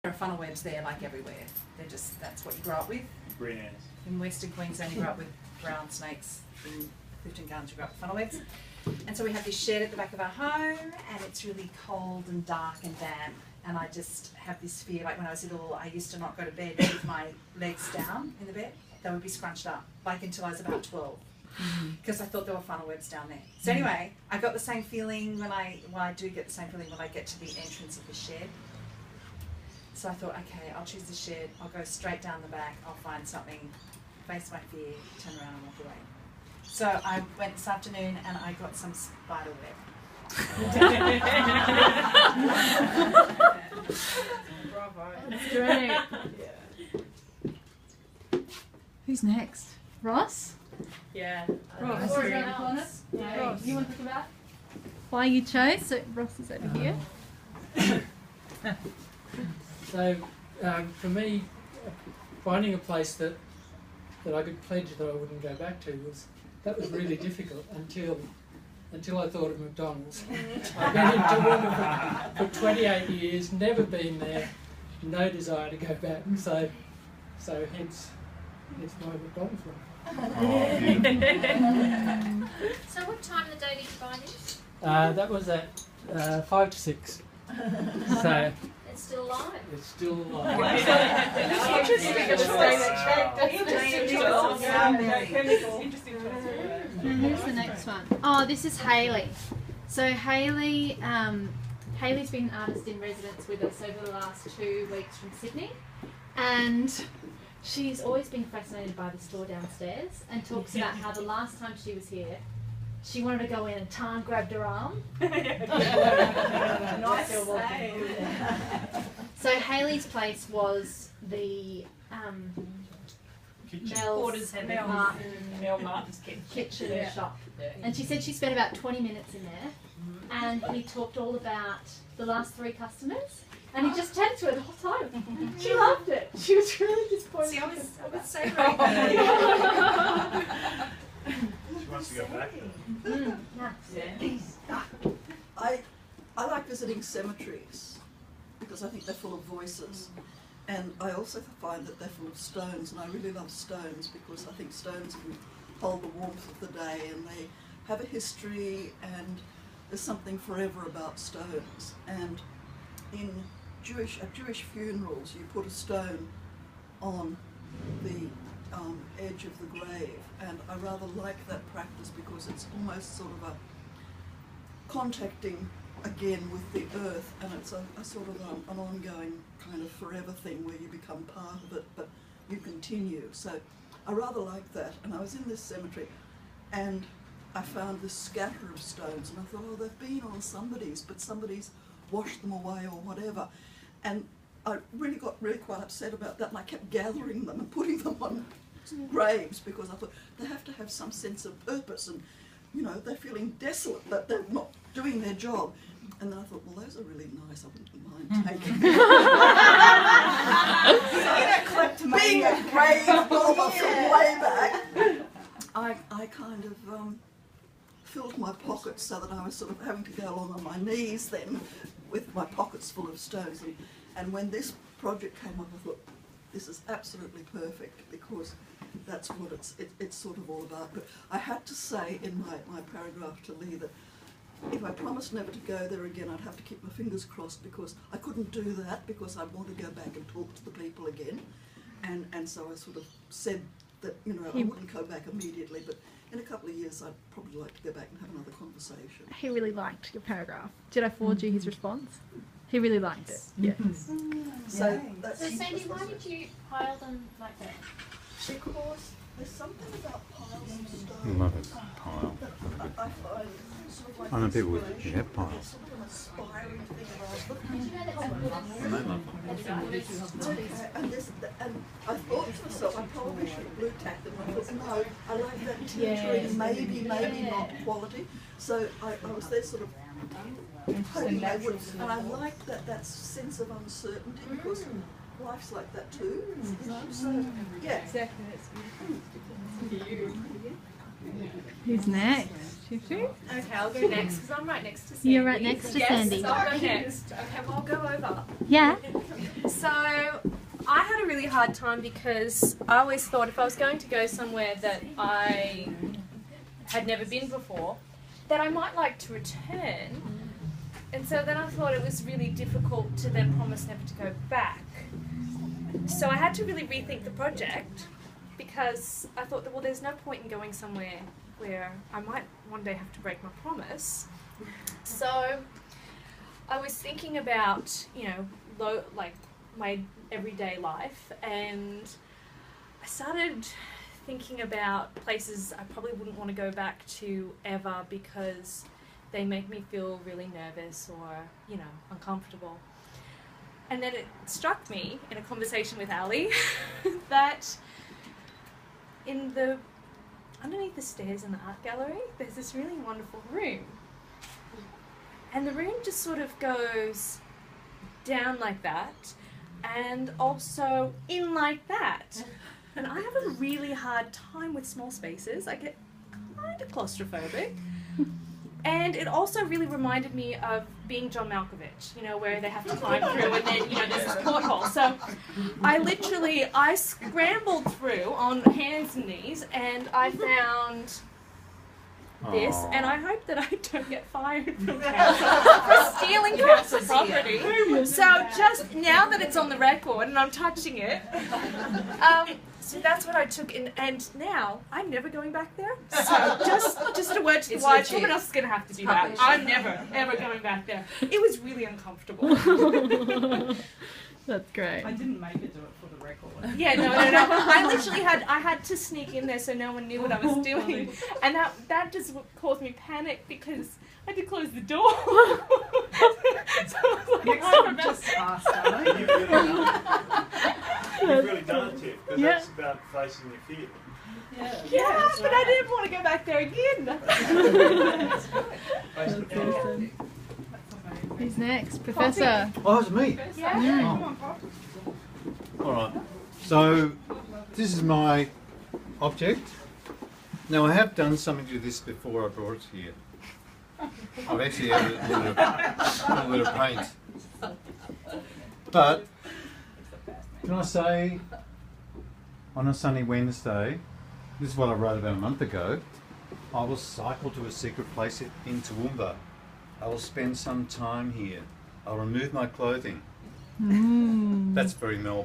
There are funnel webs there like everywhere. They're just, that's what you grow up with. Green ants. In Western Queensland you grow up with brown snakes. In Clifton Gardens you grow up with funnel webs. And so we have this shed at the back of our home, and it's really cold and dark and damp. And I just have this fear, like when I was little, I used to not go to bed with my legs down in the bed. They would be scrunched up, like until I was about 12. Because I thought there were funnel webs down there. So anyway, I got the same feeling when I do get the same feeling when I get to the entrance of the shed. So I thought, okay, I'll choose the shed, I'll go straight down the back, I'll find something, face my fear, turn around and walk away. So I went this afternoon and I got some spider web. Bravo. That's great. Yeah. Who's next? Ross? Yeah. Ross. Ross. Around the corner. Yeah. Ross. You want to talk about why you chose? So Ross is over here. So, for me, finding a place that I could pledge that I wouldn't go back to was really difficult until I thought of McDonald's. I've been into one for 28 years, never been there, no desire to go back. So hence my McDonald's one. So what time of the day did you buy this? That was at 5 to 6. So. It's still alive. It's still alive. Here's the next one. Oh, this is Hayley. So Hayley, Hayley's been an artist in residence with us over the last 2 weeks from Sydney, and she's always been fascinated by the store downstairs and talks about how the last time she was here, she wanted to go in and Tan grabbed her arm. Nice save. So Hayley's place was the Mel Martin's kitchen Yeah. shop. Yeah. And she said she spent about 20 minutes in there, and he talked all about the last 3 customers, and he just chatted to her the whole time. She loved it. She was really disappointed. See, I was so She wants to go back. I like visiting cemeteries because I think they're full of voices, and I also find that they're full of stones, and I really love stones because I think stones can hold the warmth of the day, and they have a history, and there's something forever about stones. And in at Jewish funerals you put a stone on the edge of the grave, and I rather like that practice because it's almost sort of a contacting again with the earth, and it's a sort of an ongoing kind of forever thing where you become part of it but you continue. So I rather like that. And I was in this cemetery and I found this scatter of stones, and I thought, oh, they've been on somebody's, but somebody's washed them away or whatever. And I really got quite upset about that, and I kept gathering them and putting them on graves because I thought they have to have some sense of purpose, and you know, they're feeling desolate that they're not doing their job. And then I thought, well, those are really nice, I wouldn't mind taking them. Being a grave robber from way back, I kind of filled my pockets so that I was sort of having to go along on my knees then with my pockets full of stones. And when this project came up, I thought, this is absolutely perfect because that's what it's sort of all about. But I had to say in my paragraph to Lee that if I promised never to go there again, I'd have to keep my fingers crossed because I couldn't do that because I'd want to go back and talk to the people again. And so I sort of said that, you know, I wouldn't go back immediately, but in a couple of years I'd probably like to go back and have another conversation. He really liked your paragraph. Did I forward you his response? He really liked it. Yes. So Sandy, why did you pile them like that? Because there's something about piles of stone. Love it. Pile. I find sort of like I know people who have piles. sort of an inspiring thing about Did you know that's a Buddhist? And they love them. okay, and I thought to myself, I probably should have blue tacked them. I thought, no, I like that tincturing, maybe not quality. So I was there sort of hoping they would, and I liked that sense of uncertainty because life's like that too, you know. So yeah, Exactly, that's beautiful. Who's next? Okay, I'll go next because I'm right next to Sandy. You're right next to yes, Sandy. So I'll go next. Okay, well I'll go over. Yeah. So I had a really hard time because I always thought if I was going to go somewhere that I had never been before, that I might like to return. And so then I thought it was really difficult to then promise never to go back. So I had to really rethink the project because I thought that, well, there's no point in going somewhere where I might one day have to break my promise. So I was thinking about, you know, my everyday life, and I started thinking about places I probably wouldn't want to go back to ever because they make me feel really nervous or, you know, uncomfortable. And then it struck me in a conversation with Ali that underneath the stairs in the art gallery, there's this really wonderful room. And the room just sort of goes down like that, and also in like that. And I have a really hard time with small spaces. I get kind of claustrophobic. And it also really reminded me of being John Malkovich, you know, where they have to climb through and then, you know, there's this porthole. So I scrambled through on hands and knees and I found this, and I hope that I don't get fired from council for stealing council property. So just now that it's on the record and I'm touching it, so that's what I took in, and now I'm never going back there. So just a word to the wise, someone else is going to have to do that. I'm never ever going back there. It was really uncomfortable. That's great. I didn't make it do it for the record. Yeah, no. I literally had to sneak in there so no one knew what I was doing, and that just caused me panic because I had to close the door. So I was like, I'm just asked, Ali. You've really done it, Tiff, because that's about facing your fear. yeah, but I didn't want to go back there again. Face the fear. Who's next? Professor. Oh, it's me. Yeah. All right. So this is my object. Now I have done something to this before I brought it here. I've actually added a little bit of paint. But can I say, on a sunny Wednesday, this is what I wrote about a month ago, I will cycle to a secret place in Toowoomba. I will spend some time here. I'll remove my clothing. That's very Melbourne.